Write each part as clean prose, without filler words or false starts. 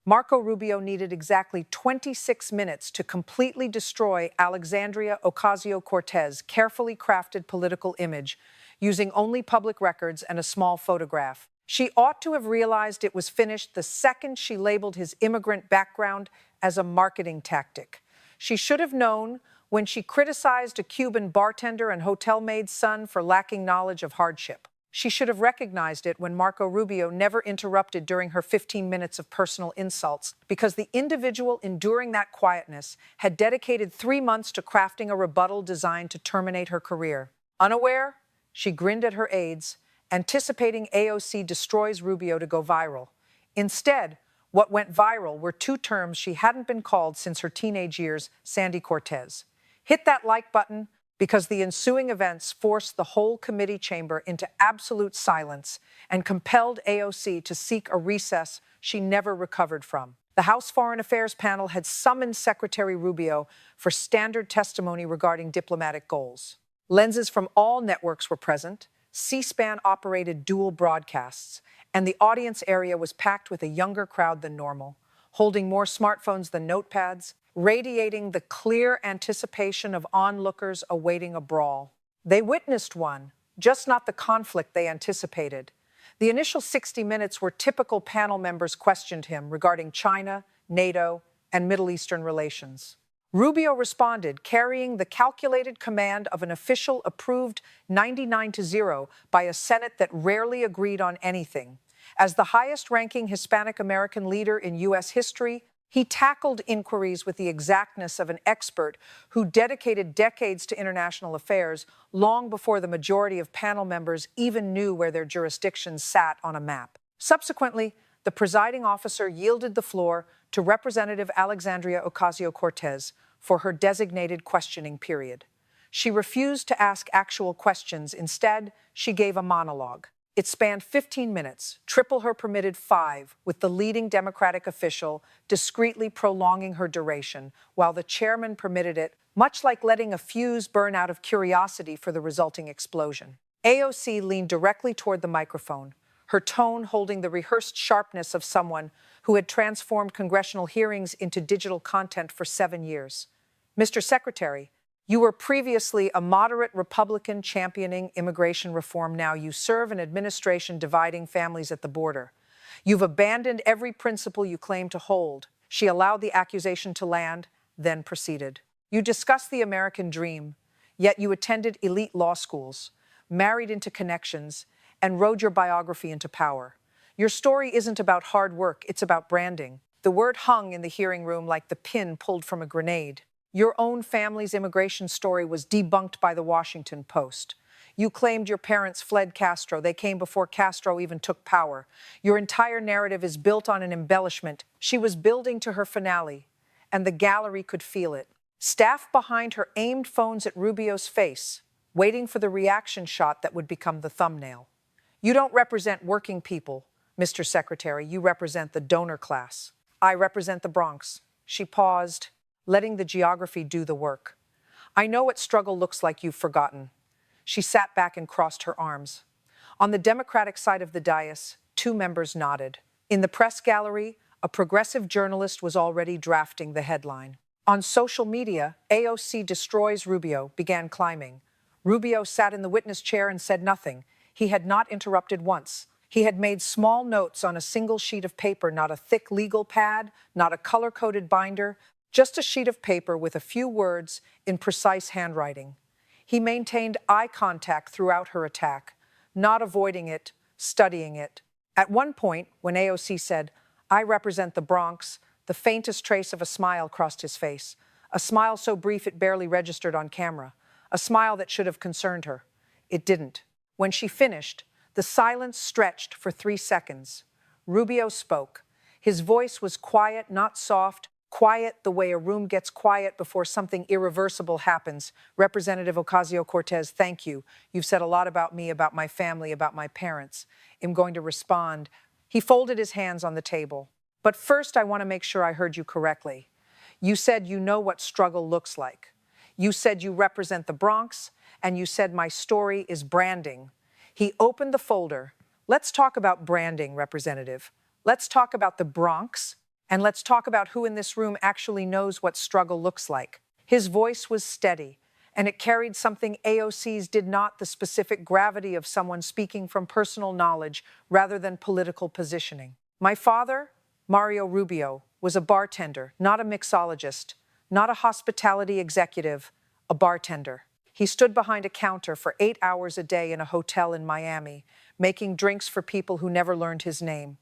Marco Rubio needed exactly 26 minutes to completely destroy Alexandria Ocasio-Cortez' carefully crafted political image, using only public records and a small photograph. She ought to have realized it was finished the second she labeled his immigrant background as a marketing tactic. She should have known when she criticized a Cuban bartender and hotel maid's son for lacking knowledge of hardship. She should have recognized it when Marco Rubio never interrupted during her 15 minutes of personal insults, because the individual enduring that quietness had dedicated 3 months to crafting a rebuttal designed to terminate her career. Unaware, she grinned at her aides, anticipating AOC destroys Rubio to go viral. Instead, what went viral were 2 terms she hadn't been called since her teenage years, Sandy Cortez. Hit that like button, because the ensuing events forced the whole committee chamber into absolute silence and compelled AOC to seek a recess she never recovered from. The House Foreign Affairs panel had summoned Secretary Rubio for standard testimony regarding diplomatic goals. Lenses from all networks were present. C-SPAN operated dual broadcasts, and the audience area was packed with a younger crowd than normal, holding more smartphones than notepads, radiating the clear anticipation of onlookers awaiting a brawl. They witnessed one, just not the conflict they anticipated. The initial 60 minutes where typical panel members questioned him regarding China, NATO, and Middle Eastern relations. Rubio responded, carrying the calculated command of an official approved 99-0 by a Senate that rarely agreed on anything. As the highest-ranking Hispanic American leader in U.S. history, he tackled inquiries with the exactness of an expert who dedicated decades to international affairs long before the majority of panel members even knew where their jurisdictions sat on a map. Subsequently, the presiding officer yielded the floor to Representative Alexandria Ocasio-Cortez for her designated questioning period. She refused to ask actual questions. Instead, she gave a monologue. It spanned 15 minutes, triple her permitted 5, with the leading Democratic official discreetly prolonging her duration, while the chairman permitted it, much like letting a fuse burn out of curiosity for the resulting explosion. AOC leaned directly toward the microphone, her tone holding the rehearsed sharpness of someone who had transformed congressional hearings into digital content for 7 years. Mr. Secretary, you were previously a moderate Republican championing immigration reform. Now you serve an administration dividing families at the border. You've abandoned every principle you claim to hold. She allowed the accusation to land, then proceeded. You discussed the American dream, yet you attended elite law schools, married into connections, and rode your biography into power. Your story isn't about hard work, it's about branding. The word hung in the hearing room like the pin pulled from a grenade. Your own family's immigration story was debunked by the Washington Post. You claimed your parents fled Castro. They came before Castro even took power. Your entire narrative is built on an embellishment. She was building to her finale, and the gallery could feel it. Staff behind her aimed phones at Rubio's face, waiting for the reaction shot that would become the thumbnail. You don't represent working people, Mr. Secretary. You represent the donor class. I represent the Bronx. She paused, letting the geography do the work. I know what struggle looks like. You've forgotten. She sat back and crossed her arms. On the Democratic side of the dais, 2 members nodded. In the press gallery, a progressive journalist was already drafting the headline. On social media, AOC destroys Rubio began climbing. Rubio sat in the witness chair and said nothing. He had not interrupted once. He had made small notes on a single sheet of paper, not a thick legal pad, not a color-coded binder, just a sheet of paper with a few words in precise handwriting. He maintained eye contact throughout her attack, not avoiding it, studying it. At one point, when AOC said, "I represent the Bronx," the faintest trace of a smile crossed his face, a smile so brief it barely registered on camera, a smile that should have concerned her. It didn't. When she finished, the silence stretched for 3 seconds. Rubio spoke. His voice was quiet, not soft, quiet the way a room gets quiet before something irreversible happens. Representative Ocasio-Cortez, thank you. You've said a lot about me, about my family, about my parents. I'm going to respond. He folded his hands on the table. But first, I want to make sure I heard you correctly. You said you know what struggle looks like. You said you represent the Bronx, and you said my story is branding. He opened the folder. Let's talk about branding, Representative. Let's talk about the Bronx. And let's talk about who in this room actually knows what struggle looks like. His voice was steady, and it carried something AOC's did not, the specific gravity of someone speaking from personal knowledge rather than political positioning. My father, Mario Rubio, was a bartender, not a mixologist, not a hospitality executive, a bartender. He stood behind a counter for 8 hours a day in a hotel in Miami, making drinks for people who never learned his name.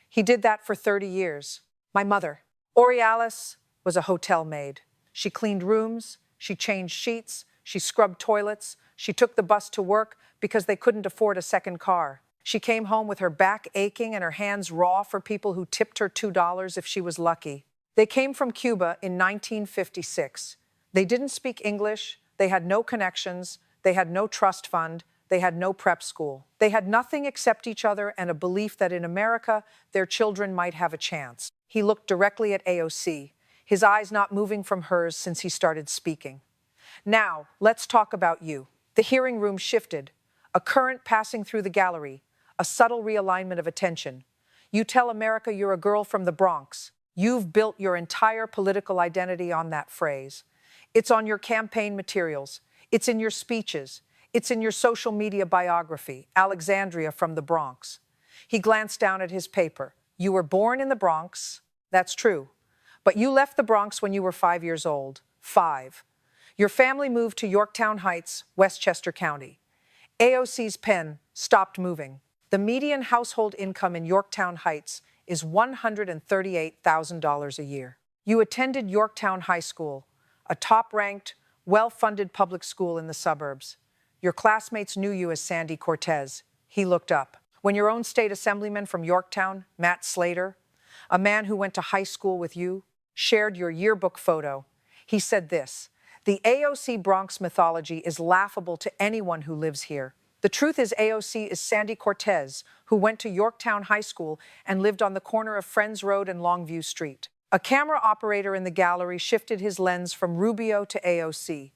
He did that for 30 years. My mother, Alice, was a hotel maid. She cleaned rooms, she changed sheets, she scrubbed toilets, she took the bus to work because they couldn't afford a second car. She came home with her back aching and her hands raw for people who tipped her $2 if she was lucky. They came from Cuba in 1956. They didn't speak English, they had no connections, they had no trust fund, they had no prep school. They had nothing except each other and a belief that in America, their children might have a chance. He looked directly at AOC, his eyes not moving from hers since he started speaking. Now, let's talk about you. The hearing room shifted, a current passing through the gallery, a subtle realignment of attention. You tell America you're a girl from the Bronx. You've built your entire political identity on that phrase. It's on your campaign materials. It's in your speeches. It's in your social media biography, Alexandria from the Bronx. He glanced down at his paper. You were born in the Bronx. That's true. But you left the Bronx when you were 5 years old. 5. Your family moved to Yorktown Heights, Westchester County. AOC's pen stopped moving. The median household income in Yorktown Heights is $138,000 a year. You attended Yorktown High School, a top-ranked, well-funded public school in the suburbs. Your classmates knew you as Sandy Cortez. He looked up. When your own state assemblyman from Yorktown, Matt Slater, a man who went to high school with you, shared your yearbook photo, he said this: "The AOC Bronx mythology is laughable to anyone who lives here. The truth is AOC is Sandy Cortez, who went to Yorktown High School and lived on the corner of Friends Road and Longview Street." A camera operator in the gallery shifted his lens from Rubio to AOC.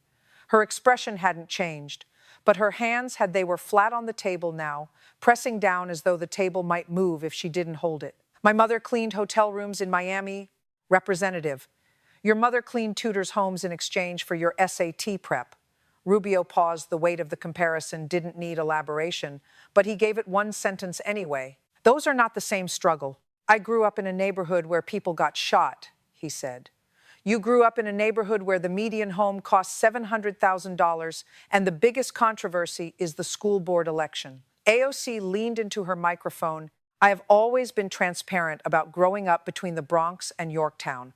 Her expression hadn't changed, but her hands they were flat on the table now, pressing down as though the table might move if she didn't hold it. My mother cleaned hotel rooms in Miami. Representative, your mother cleaned tutors' homes in exchange for your SAT prep. Rubio paused. The weight of the comparison didn't need elaboration, but he gave it one sentence anyway. Those are not the same struggle. I grew up in a neighborhood where people got shot, he said. You grew up in a neighborhood where the median home costs $700,000, and the biggest controversy is the school board election. AOC leaned into her microphone. I have always been transparent about growing up between the Bronx and Yorktown.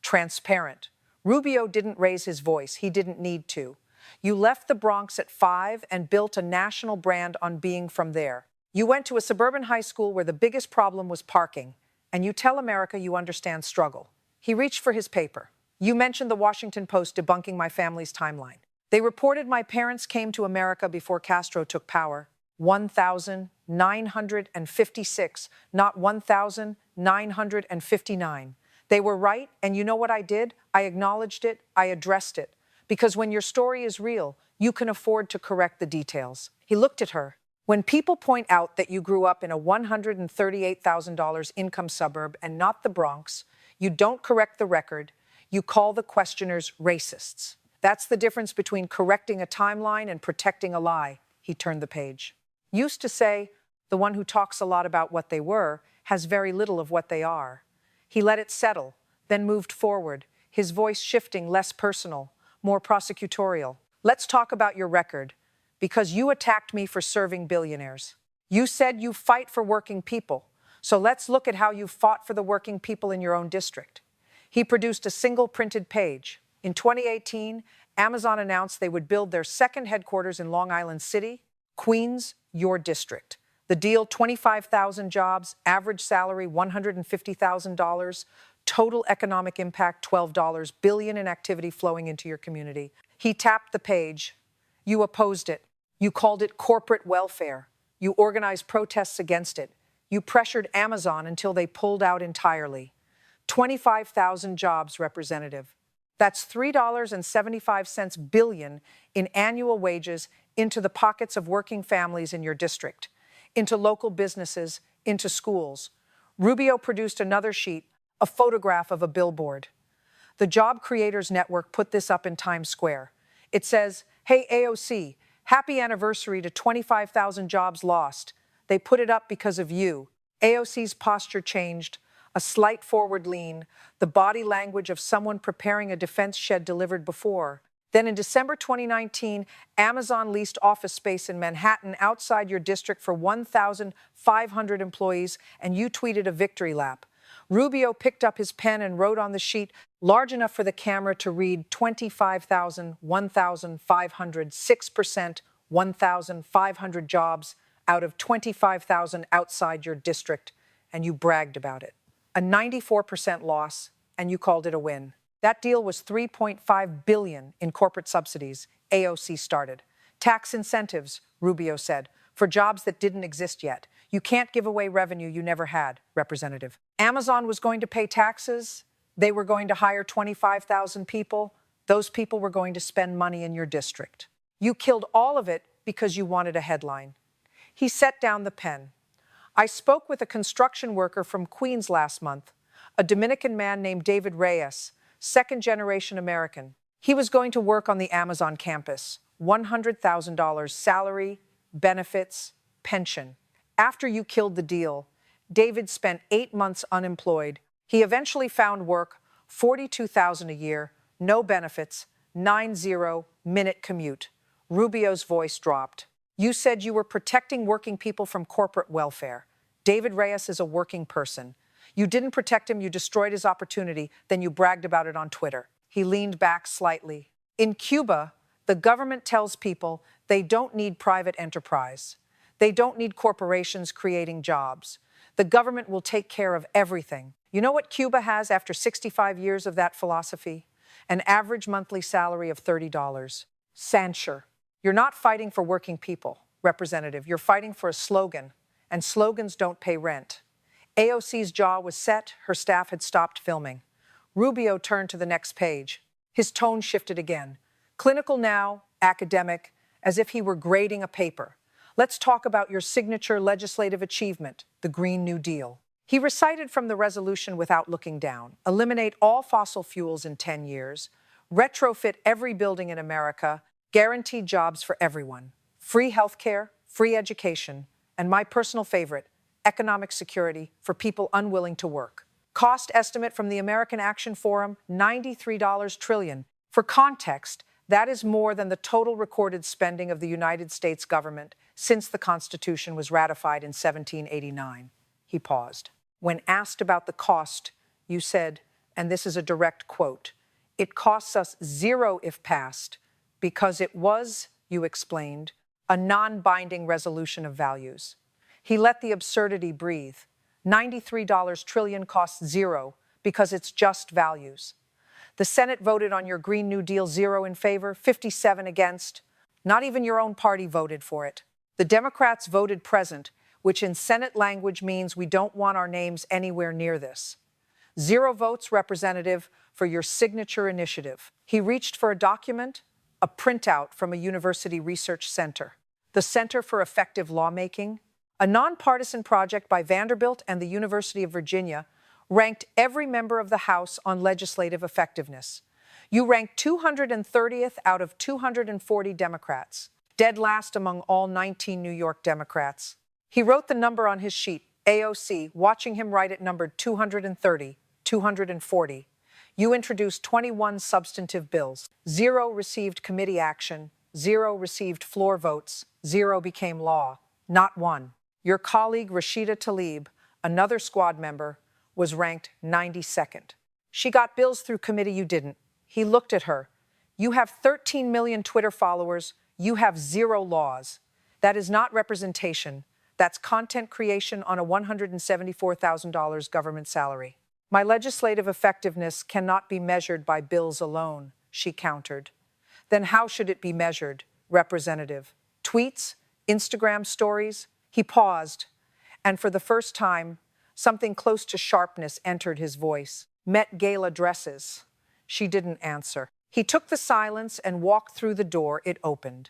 Transparent. Rubio didn't raise his voice. He didn't need to. You left the Bronx at 5 and built a national brand on being from there. You went to a suburban high school where the biggest problem was parking, and you tell America you understand struggle. He reached for his paper. You mentioned the Washington Post debunking my family's timeline. They reported my parents came to America before Castro took power. 1,956, not 1,959. They were right, and you know what I did? I acknowledged it, I addressed it. Because when your story is real, you can afford to correct the details. He looked at her. When people point out that you grew up in a $138,000 income suburb and not the Bronx, you don't correct the record, you call the questioners racists. That's the difference between correcting a timeline and protecting a lie. He turned the page. Used to say, the one who talks a lot about what they were has very little of what they are. He let it settle, then moved forward, his voice shifting less personal, more prosecutorial. Let's talk about your record, because you attacked me for serving billionaires. You said you fight for working people, so let's look at how you fought for the working people in your own district. He produced a single printed page. In 2018, Amazon announced they would build their second headquarters in Long Island City, Queens, your district. The deal, 25,000 jobs, average salary $150,000, total economic impact $12 billion in activity flowing into your community. He tapped the page. You opposed it. You called it corporate welfare. You organized protests against it. You pressured Amazon until they pulled out entirely. 25,000 jobs, Representative. That's $3.75 billion in annual wages into the pockets of working families in your district, into local businesses, into schools. Rubio produced another sheet, a photograph of a billboard. The Job Creators Network put this up in Times Square. It says, "Hey AOC, happy anniversary to 25,000 jobs lost. They put it up because of you." AOC's posture changed, a slight forward lean, the body language of someone preparing a defense shed delivered before. Then in December 2019, Amazon leased office space in Manhattan outside your district for 1,500 employees, and you tweeted a victory lap. Rubio picked up his pen and wrote on the sheet, large enough for the camera to read 25,000, 1,500, 6%, 1,500 jobs out of 25,000 outside your district, and you bragged about it. A 94% loss, and you called it a win. That deal was $3.5 billion in corporate subsidies AOC started. Tax incentives, Rubio said, for jobs that didn't exist yet. You can't give away revenue you never had, Representative. Amazon was going to pay taxes. They were going to hire 25,000 people. Those people were going to spend money in your district. You killed all of it because you wanted a headline. He set down the pen. I spoke with a construction worker from Queens last month, a Dominican man named David Reyes, second-generation American. He was going to work on the Amazon campus, $100,000 salary, benefits, pension. After you killed the deal, David spent 8 months unemployed. He eventually found work, $42,000 a year, no benefits, 90-minute commute. Rubio's voice dropped. You said you were protecting working people from corporate welfare. David Reyes is a working person. You didn't protect him, you destroyed his opportunity, then you bragged about it on Twitter. He leaned back slightly. In Cuba, the government tells people they don't need private enterprise. They don't need corporations creating jobs. The government will take care of everything. You know what Cuba has after 65 years of that philosophy? An average monthly salary of $30. Censure. You're not fighting for working people, Representative. You're fighting for a slogan, and slogans don't pay rent. AOC's jaw was set, her staff had stopped filming. Rubio turned to the next page. His tone shifted again. Clinical now, academic, as if he were grading a paper. Let's talk about your signature legislative achievement, the Green New Deal. He recited from the resolution without looking down. Eliminate all fossil fuels in 10 years. Retrofit every building in America. Guaranteed jobs for everyone. Free healthcare, free education, and my personal favorite, economic security for people unwilling to work. Cost estimate from the American Action Forum, $93 trillion. For context, that is more than the total recorded spending of the United States government since the Constitution was ratified in 1789. He paused. When asked about the cost, you said, and this is a direct quote, "It costs us zero if passed, because it was," you explained, "a non-binding resolution of values." He let the absurdity breathe. $93 trillion costs zero because it's just values. The Senate voted on your Green New Deal 0 in favor, 57 against. Not even your own party voted for it. The Democrats voted present, which in Senate language means we don't want our names anywhere near this. 0 votes, Representative, for your signature initiative. He reached for a document, a printout from a university research center, the Center for Effective Lawmaking, a nonpartisan project by Vanderbilt and the University of Virginia, ranked every member of the House on legislative effectiveness. You ranked 230th out of 240 Democrats, dead last among all 19 New York Democrats. He wrote the number on his sheet, AOC, watching him write it numbered 230, 240. You introduced 21 substantive bills. 0 received committee action, 0 received floor votes, 0 became law, not 1. Your colleague Rashida Tlaib, another squad member, was ranked 92nd. She got bills through committee, you didn't. He looked at her. You have 13 million Twitter followers. You have 0 laws. That is not representation. That's content creation on a $174,000 government salary. My legislative effectiveness cannot be measured by bills alone, she countered. Then how should it be measured, Representative? Tweets? Instagram stories? He paused, and for the first time, something close to sharpness entered his voice. Met Gala dresses. She didn't answer. He took the silence and walked through the door it opened.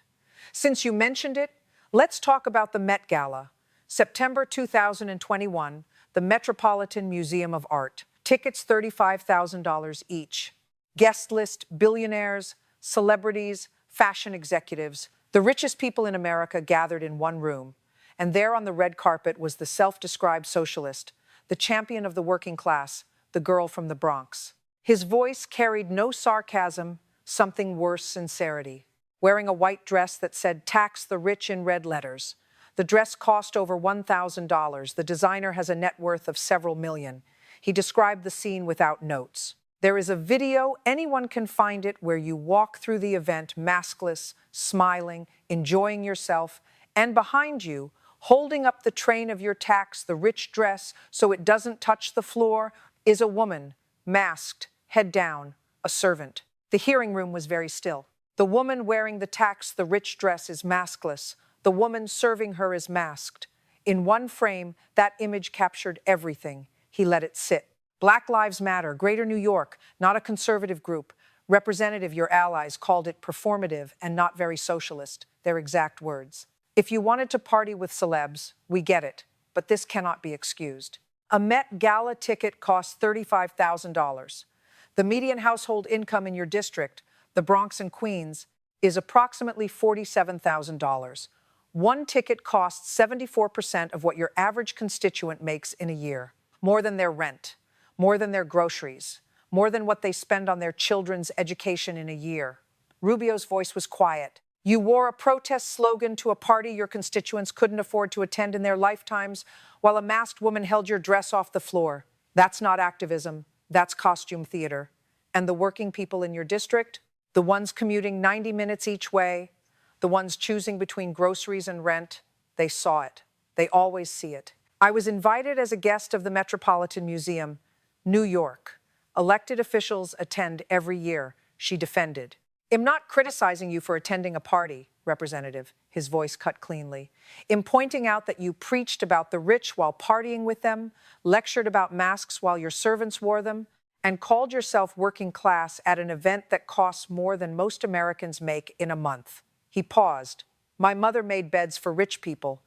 Since you mentioned it, let's talk about the Met Gala. September 2021, the Metropolitan Museum of Art. Tickets $35,000 each. Guest list billionaires, celebrities, fashion executives. The richest people in America gathered in one room. And there on the red carpet was the self-described socialist, the champion of the working class, the girl from the Bronx. His voice carried no sarcasm, something worse, sincerity. Wearing a white dress that said, "Tax the rich," in red letters. The dress cost over $1,000. The designer has a net worth of several million. He described the scene without notes. There is a video, anyone can find it, where you walk through the event maskless, smiling, enjoying yourself, and behind you, holding up the train of your tax, the rich dress, so it doesn't touch the floor, is a woman, masked, head down, a servant. The hearing room was very still. The woman wearing the tax, the rich dress, is maskless. The woman serving her is masked. In one frame, that image captured everything. He let it sit. Black Lives Matter, Greater New York, not a conservative group. Representative, your allies, called it performative and not very socialist, their exact words. If you wanted to party with celebs, we get it, but this cannot be excused. A Met Gala ticket costs $35,000. The median household income in your district, the Bronx and Queens, is approximately $47,000. One ticket costs 74% of what your average constituent makes in a year, more than their rent, more than their groceries, more than what they spend on their children's education in a year. Rubio's voice was quiet. You wore a protest slogan to a party your constituents couldn't afford to attend in their lifetimes, while a masked woman held your dress off the floor. That's not activism, that's costume theater. And the working people in your district, the ones commuting 90 minutes each way, the ones choosing between groceries and rent, they saw it. They always see it. I was invited as a guest of the Metropolitan Museum, New York. Elected officials attend every year, she defended. I'm not criticizing you for attending a party, Representative, his voice cut cleanly. I'm pointing out that you preached about the rich while partying with them, lectured about masks while your servants wore them, and called yourself working class at an event that costs more than most Americans make in a month. He paused. My mother made beds for rich people.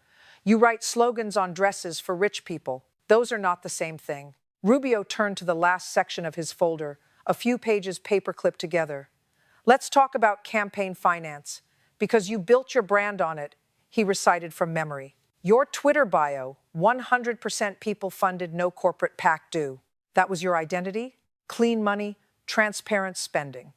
You write slogans on dresses for rich people. Those are not the same thing. Rubio turned to the last section of his folder, a few pages paperclipped together. Let's talk about campaign finance. Because you built your brand on it, he recited from memory. Your Twitter bio, 100% people funded, no corporate PAC due. That was your identity? Clean money, transparent spending.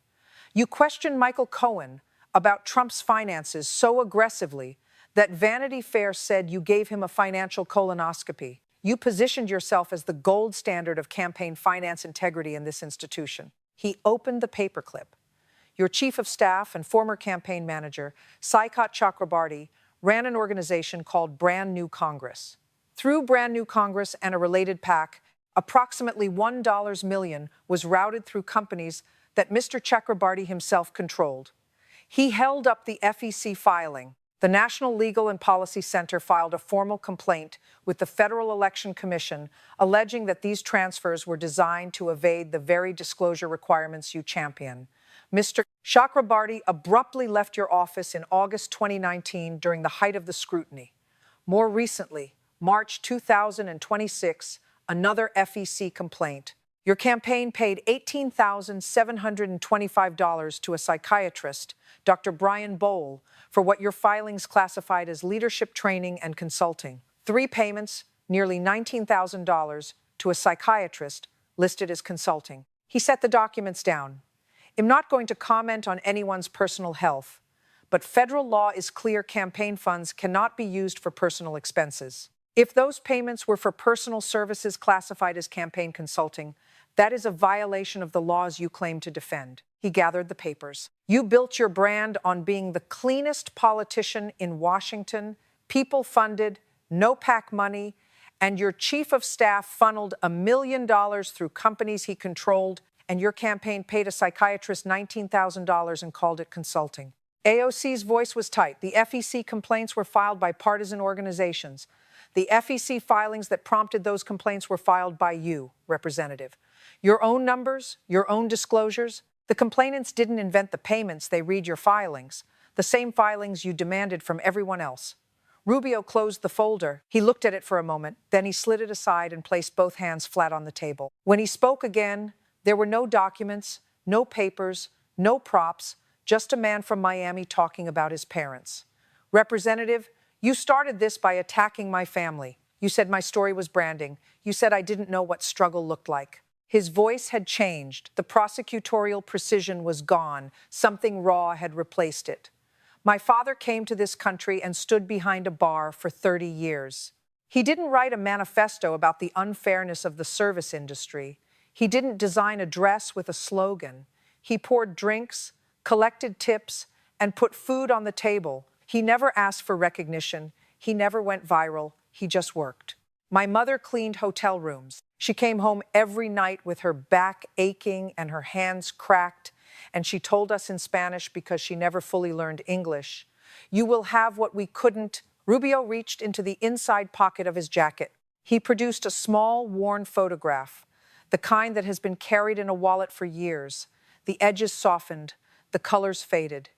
You questioned Michael Cohen about Trump's finances so aggressively that Vanity Fair said you gave him a financial colonoscopy. You positioned yourself as the gold standard of campaign finance integrity in this institution. He opened the paperclip. Your chief of staff and former campaign manager, Saikat Chakrabarty, ran an organization called Brand New Congress. Through Brand New Congress and a related PAC, approximately $1 million was routed through companies that Mr. Chakrabarty himself controlled. He held up the FEC filing. The National Legal and Policy Center filed a formal complaint with the Federal Election Commission alleging that these transfers were designed to evade the very disclosure requirements you champion. Mr. Chakrabarty abruptly left your office in August 2019 during the height of the scrutiny. More recently, March 2026, another FEC complaint. Your campaign paid $18,725 to a psychiatrist, Dr. Brian Bowl, for what your filings classified as leadership training and consulting. 3 payments, nearly $19,000, to a psychiatrist listed as consulting. He set the documents down. I'm not going to comment on anyone's personal health, but federal law is clear: campaign funds cannot be used for personal expenses. If those payments were for personal services classified as campaign consulting, that is a violation of the laws you claim to defend. He gathered the papers. You built your brand on being the cleanest politician in Washington, people-funded, no PAC money, and your chief of staff funneled $1 million through companies he controlled, and your campaign paid a psychiatrist $19,000 and called it consulting. AOC's voice was tight. The FEC complaints were filed by partisan organizations. The FEC filings that prompted those complaints were filed by you, Representative. Your own numbers, your own disclosures. The complainants didn't invent the payments, they read your filings, the same filings you demanded from everyone else. Rubio closed the folder. He looked at it for a moment, then he slid it aside and placed both hands flat on the table. When he spoke again, there were no documents, no papers, no props, just a man from Miami talking about his parents. Representative, you started this by attacking my family. You said my story was branding. You said I didn't know what struggle looked like. His voice had changed. The prosecutorial precision was gone. Something raw had replaced it. My father came to this country and stood behind a bar for 30 years. He didn't write a manifesto about the unfairness of the service industry. He didn't design a dress with a slogan. He poured drinks, collected tips, and put food on the table. He never asked for recognition. He never went viral. He just worked. My mother cleaned hotel rooms. She came home every night with her back aching and her hands cracked, and she told us in Spanish because she never fully learned English, "You will have what we couldn't." Rubio reached into the inside pocket of his jacket. He produced a small, worn photograph, the kind that has been carried in a wallet for years. The edges softened, the colors faded.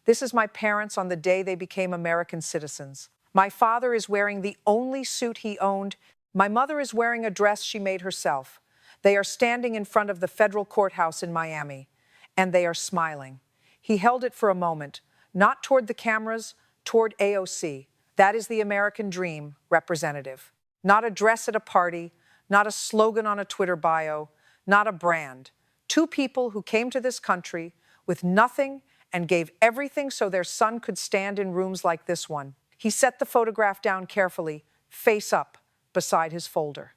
This is my parents on the day they became American citizens. My father is wearing the only suit he owned. My mother is wearing a dress she made herself. They are standing in front of the federal courthouse in Miami, and they are smiling. He held it for a moment, not toward the cameras, toward AOC. That is the American dream, Representative. Not a dress at a party, not a slogan on a Twitter bio, not a brand. Two people who came to this country with nothing and gave everything so their son could stand in rooms like this one. He set the photograph down carefully, face up, beside his folder.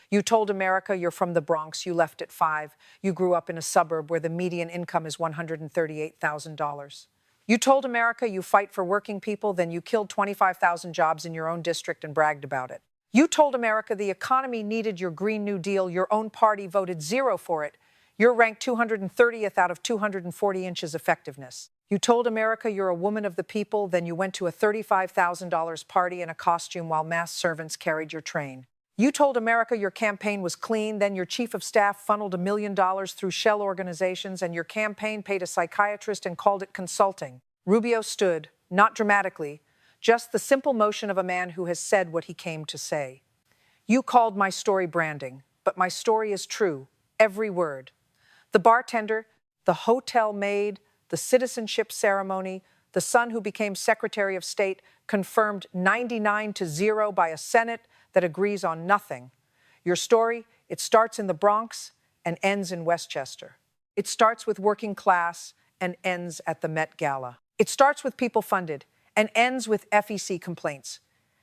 You told America you're from the Bronx, you left at 5. You grew up in a suburb where the median income is $138,000. You told America you fight for working people, then you killed 25,000 jobs in your own district and bragged about it. You told America the economy needed your Green New Deal, your own party voted 0 for it. You're ranked 230th out of 240 inches effectiveness. You told America you're a woman of the people, then you went to a $35,000 party in a costume while masked servants carried your train. You told America your campaign was clean, then your chief of staff funneled $1 million through shell organizations and your campaign paid a psychiatrist and called it consulting. Rubio stood, not dramatically, just the simple motion of a man who has said what he came to say. You called my story branding, but my story is true, every word. The bartender, the hotel maid, the citizenship ceremony, the son who became Secretary of State, confirmed 99-0 by a Senate that agrees on nothing. Your story, it starts in the Bronx and ends in Westchester. It starts with working class and ends at the Met Gala. It starts with people funded and ends with FEC complaints.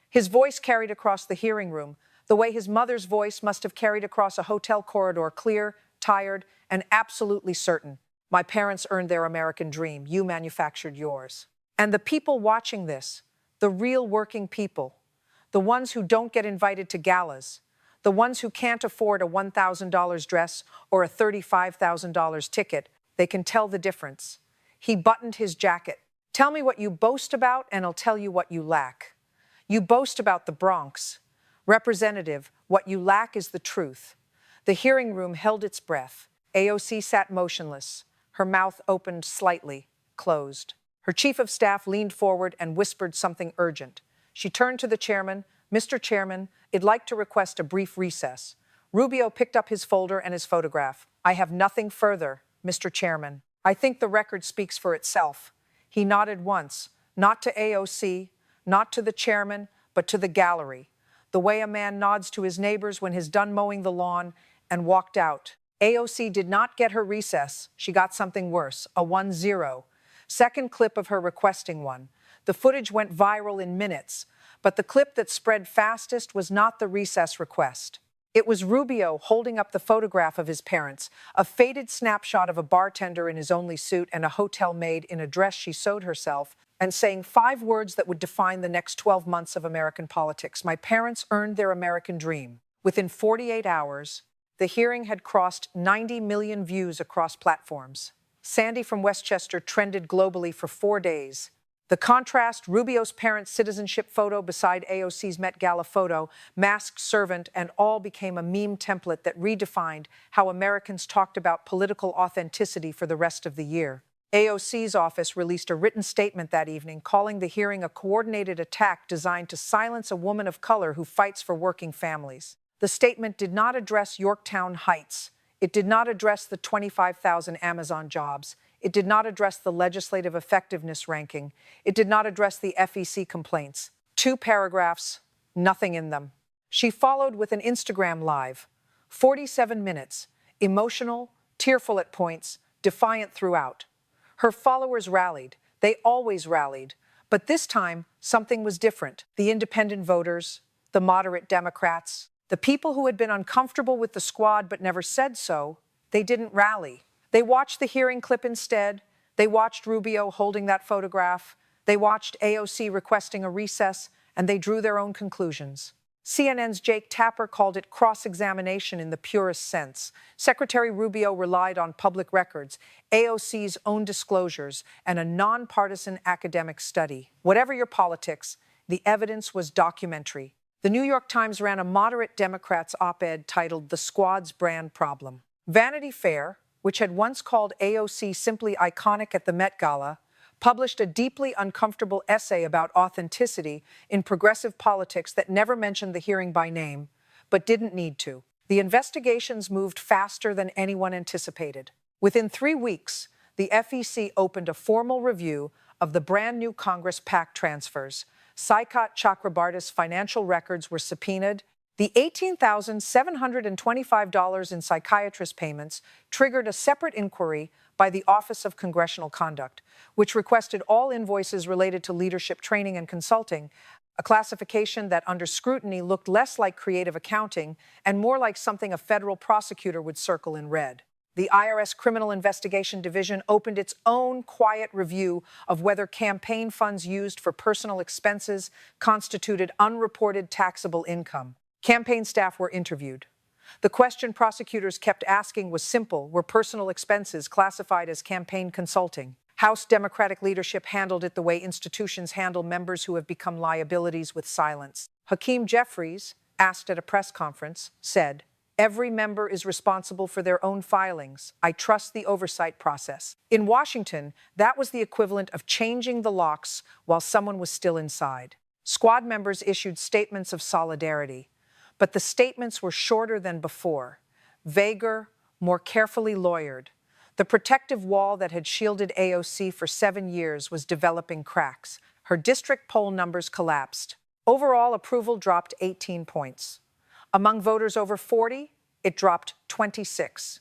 His voice carried across the hearing room, the way his mother's voice must have carried across a hotel corridor, clear, tired, and absolutely certain. My parents earned their American dream. You manufactured yours. And the people watching this, the real working people, the ones who don't get invited to galas, the ones who can't afford a $1,000 dress or a $35,000 ticket, they can tell the difference. He buttoned his jacket. Tell me what you boast about, and I'll tell you what you lack. You boast about the Bronx. Representative, what you lack is the truth. The hearing room held its breath. AOC sat motionless. Her mouth opened slightly, closed. Her chief of staff leaned forward and whispered something urgent. She turned to the chairman. Mr. Chairman, I'd like to request a brief recess. Rubio picked up his folder and his photograph. I have nothing further, Mr. Chairman. I think the record speaks for itself. He nodded once, not to AOC, not to the chairman, but to the gallery, the way a man nods to his neighbors when he's done mowing the lawn, and walked out. AOC did not get her recess. She got something worse, a 1-0. Second clip of her requesting one. The footage went viral in minutes, but the clip that spread fastest was not the recess request. It was Rubio holding up the photograph of his parents, a faded snapshot of a bartender in his only suit and a hotel maid in a dress she sewed herself, and saying 5 words that would define the next 12 months of American politics. My parents earned their American dream. Within 48 hours, the hearing had crossed 90 million views across platforms. Sandy from Westchester trended globally for 4 days. The contrast, Rubio's parents' citizenship photo beside AOC's Met Gala photo, masked servant, and all became a meme template that redefined how Americans talked about political authenticity for the rest of the year. AOC's office released a written statement that evening calling the hearing a coordinated attack designed to silence a woman of color who fights for working families. The statement did not address Yorktown Heights. It did not address the 25,000 Amazon jobs. It did not address the legislative effectiveness ranking. It did not address the FEC complaints. 2 paragraphs, nothing in them. She followed with an Instagram live. 47 minutes, emotional, tearful at points, defiant throughout. Her followers rallied. They always rallied. But this time, something was different. The independent voters, the moderate Democrats, the people who had been uncomfortable with the squad but never said so, they didn't rally. They watched the hearing clip instead. They watched Rubio holding that photograph. They watched AOC requesting a recess, and they drew their own conclusions. CNN's Jake Tapper called it cross-examination in the purest sense. Secretary Rubio relied on public records, AOC's own disclosures, and a nonpartisan academic study. Whatever your politics, the evidence was documentary. The New York Times ran a moderate Democrats op-ed titled "The Squad's Brand Problem." Vanity Fair, which had once called AOC simply iconic at the Met Gala, published a deeply uncomfortable essay about authenticity in progressive politics that never mentioned the hearing by name, but didn't need to. The investigations moved faster than anyone anticipated. Within 3 weeks, the FEC opened a formal review of the brand new Congress PAC transfers. Saikat Chakrabarty's financial records were subpoenaed. The $18,725 in psychiatrist payments triggered a separate inquiry by the Office of Congressional Conduct, which requested all invoices related to leadership training and consulting, a classification that under scrutiny looked less like creative accounting and more like something a federal prosecutor would circle in red. The IRS Criminal Investigation Division opened its own quiet review of whether campaign funds used for personal expenses constituted unreported taxable income. Campaign staff were interviewed. The question prosecutors kept asking was simple: were personal expenses classified as campaign consulting? House Democratic leadership handled it the way institutions handle members who have become liabilities with silence. Hakeem Jeffries, asked at a press conference, said, "Every member is responsible for their own filings. I trust the oversight process." In Washington, that was the equivalent of changing the locks while someone was still inside. Squad members issued statements of solidarity, but the statements were shorter than before, vaguer, more carefully lawyered. The protective wall that had shielded AOC for 7 years was developing cracks. Her district poll numbers collapsed. Overall approval dropped 18 points. Among voters over 40, it dropped 26.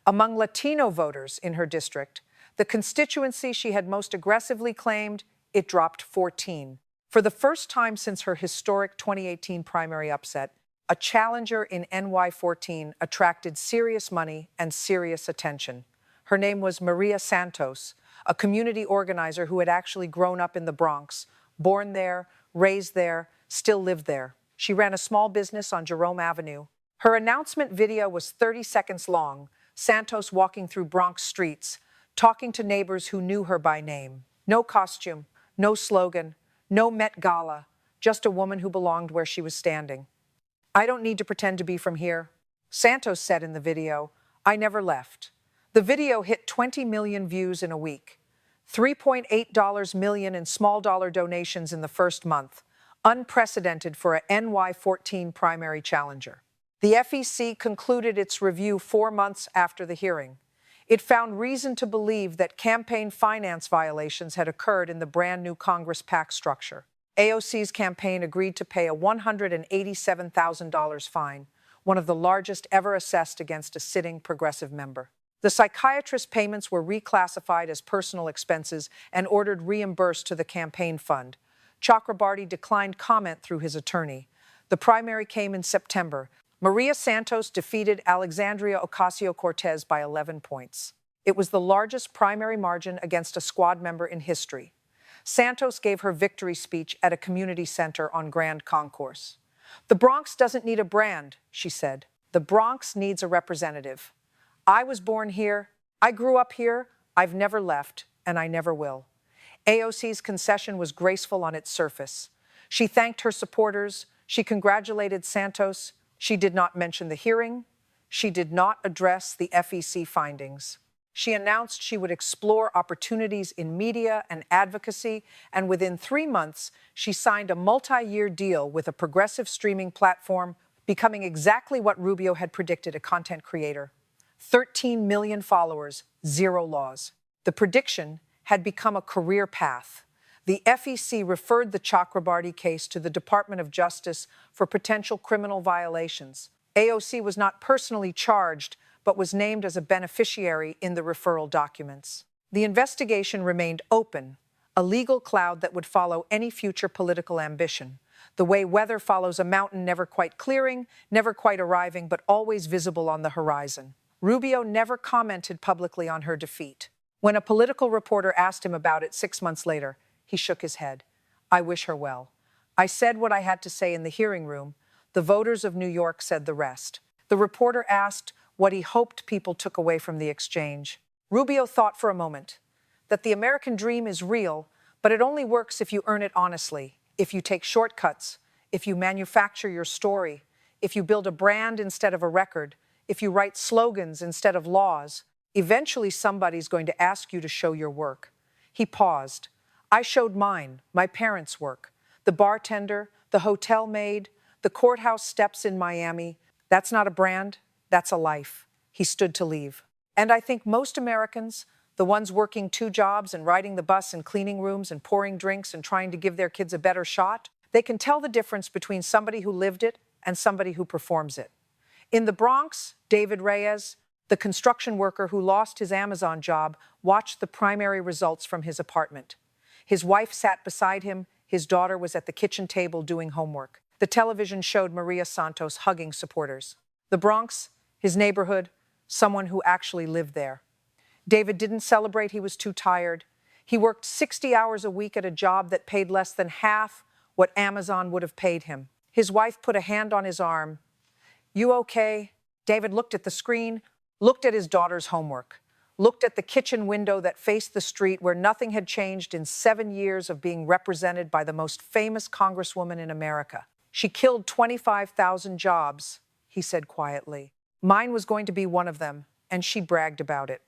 Among Latino voters in her district, the constituency she had most aggressively claimed, it dropped 14. For the first time since her historic 2018 primary upset, a challenger in NY14 attracted serious money and serious attention. Her name was Maria Santos, a community organizer who had actually grown up in the Bronx, born there, raised there, still lived there. She ran a small business on Jerome Avenue. Her announcement video was 30 seconds long, Santos walking through Bronx streets, talking to neighbors who knew her by name. No costume, no slogan, no Met Gala, just a woman who belonged where she was standing. "I don't need to pretend to be from here," Santos said in the video. "I never left." The video hit 20 million views in a week, $3.8 million in small dollar donations in the first month, unprecedented for a NY14 primary challenger. The FEC concluded its review 4 months after the hearing. It found reason to believe that campaign finance violations had occurred in the brand new Congress PAC structure. AOC's campaign agreed to pay a $187,000 fine, one of the largest ever assessed against a sitting progressive member. The psychiatrist payments were reclassified as personal expenses and ordered reimbursed to the campaign fund. Chakrabarty declined comment through his attorney. The primary came in September. Maria Santos defeated Alexandria Ocasio-Cortez by 11 points. It was the largest primary margin against a squad member in history. Santos gave her victory speech at a community center on Grand Concourse. "The Bronx doesn't need a brand," she said. "The Bronx needs a representative. I was born here, I grew up here, I've never left, and I never will." AOC's concession was graceful on its surface. She thanked her supporters, she congratulated Santos, she did not mention the hearing, she did not address the FEC findings. She announced she would explore opportunities in media and advocacy, and within 3 months, she signed a multi-year deal with a progressive streaming platform, becoming exactly what Rubio had predicted: a content creator. 13 million followers, 0 laws. The prediction had become a career path. The FEC referred the Chakrabarti case to the Department of Justice for potential criminal violations. AOC was not personally charged, but was named as a beneficiary in the referral documents. The investigation remained open, a legal cloud that would follow any future political ambition, the way weather follows a mountain, never quite clearing, never quite arriving, but always visible on the horizon. Rubio never commented publicly on her defeat. When a political reporter asked him about it 6 months later, he shook his head. "I wish her well. I said what I had to say in the hearing room. The voters of New York said the rest." The reporter asked what he hoped people took away from the exchange. Rubio thought for a moment that the American dream is real, but it only works if you earn it honestly, if you take shortcuts, if you manufacture your story, if you build a brand instead of a record, if you write slogans instead of laws. Eventually, somebody's going to ask you to show your work. He paused. "I showed mine, my parents' work. The bartender, the hotel maid, the courthouse steps in Miami. That's not a brand, that's a life." He stood to leave. And I think most Americans, the ones working 2 jobs and riding the bus and cleaning rooms and pouring drinks and trying to give their kids a better shot, they can tell the difference between somebody who lived it and somebody who performs it. In the Bronx, David Reyes, the construction worker who lost his Amazon job, watched the primary results from his apartment. His wife sat beside him. His daughter was at the kitchen table doing homework. The television showed Maria Santos hugging supporters. The Bronx, his neighborhood, someone who actually lived there. David didn't celebrate. He was too tired. He worked 60 hours a week at a job that paid less than half what Amazon would have paid him. His wife put a hand on his arm. "You okay?" David looked at the screen, looked at his daughter's homework, looked at the kitchen window that faced the street where nothing had changed in 7 years of being represented by the most famous congresswoman in America. "She killed 25,000 jobs," he said quietly. "Mine was going to be one of them, and she bragged about it."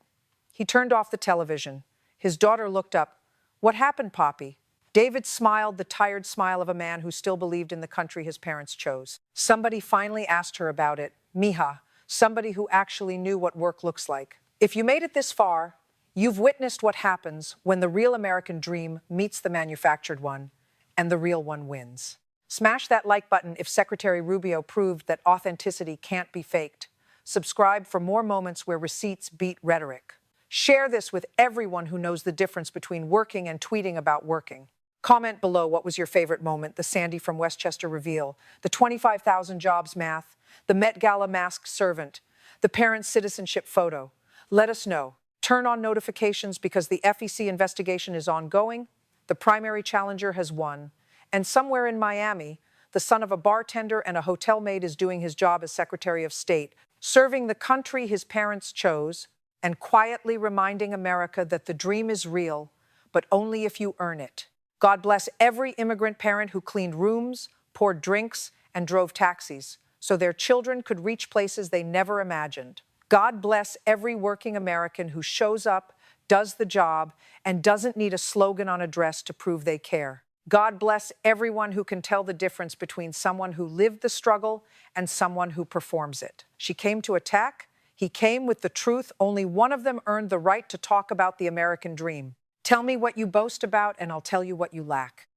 He turned off the television. His daughter looked up. "What happened, Poppy?" David smiled, the tired smile of a man who still believed in the country his parents chose. "Somebody finally asked her about it, mija, somebody who actually knew what work looks like." If you made it this far, you've witnessed what happens when the real American dream meets the manufactured one, and the real one wins. Smash that like button if Secretary Rubio proved that authenticity can't be faked. Subscribe for more moments where receipts beat rhetoric. Share this with everyone who knows the difference between working and tweeting about working. Comment below what was your favorite moment: the Sandy from Westchester reveal, the 25,000 jobs math, the Met Gala masked servant, the parent citizenship photo. Let us know. Turn on notifications because the FEC investigation is ongoing, the primary challenger has won, and somewhere in Miami, the son of a bartender and a hotel maid is doing his job as Secretary of State, serving the country his parents chose, and quietly reminding America that the dream is real, but only if you earn it. God bless every immigrant parent who cleaned rooms, poured drinks, and drove taxis, so their children could reach places they never imagined. God bless every working American who shows up, does the job, and doesn't need a slogan on a dress to prove they care. God bless everyone who can tell the difference between someone who lived the struggle and someone who performs it. She came to attack. He came with the truth. Only one of them earned the right to talk about the American dream. Tell me what you boast about, and I'll tell you what you lack.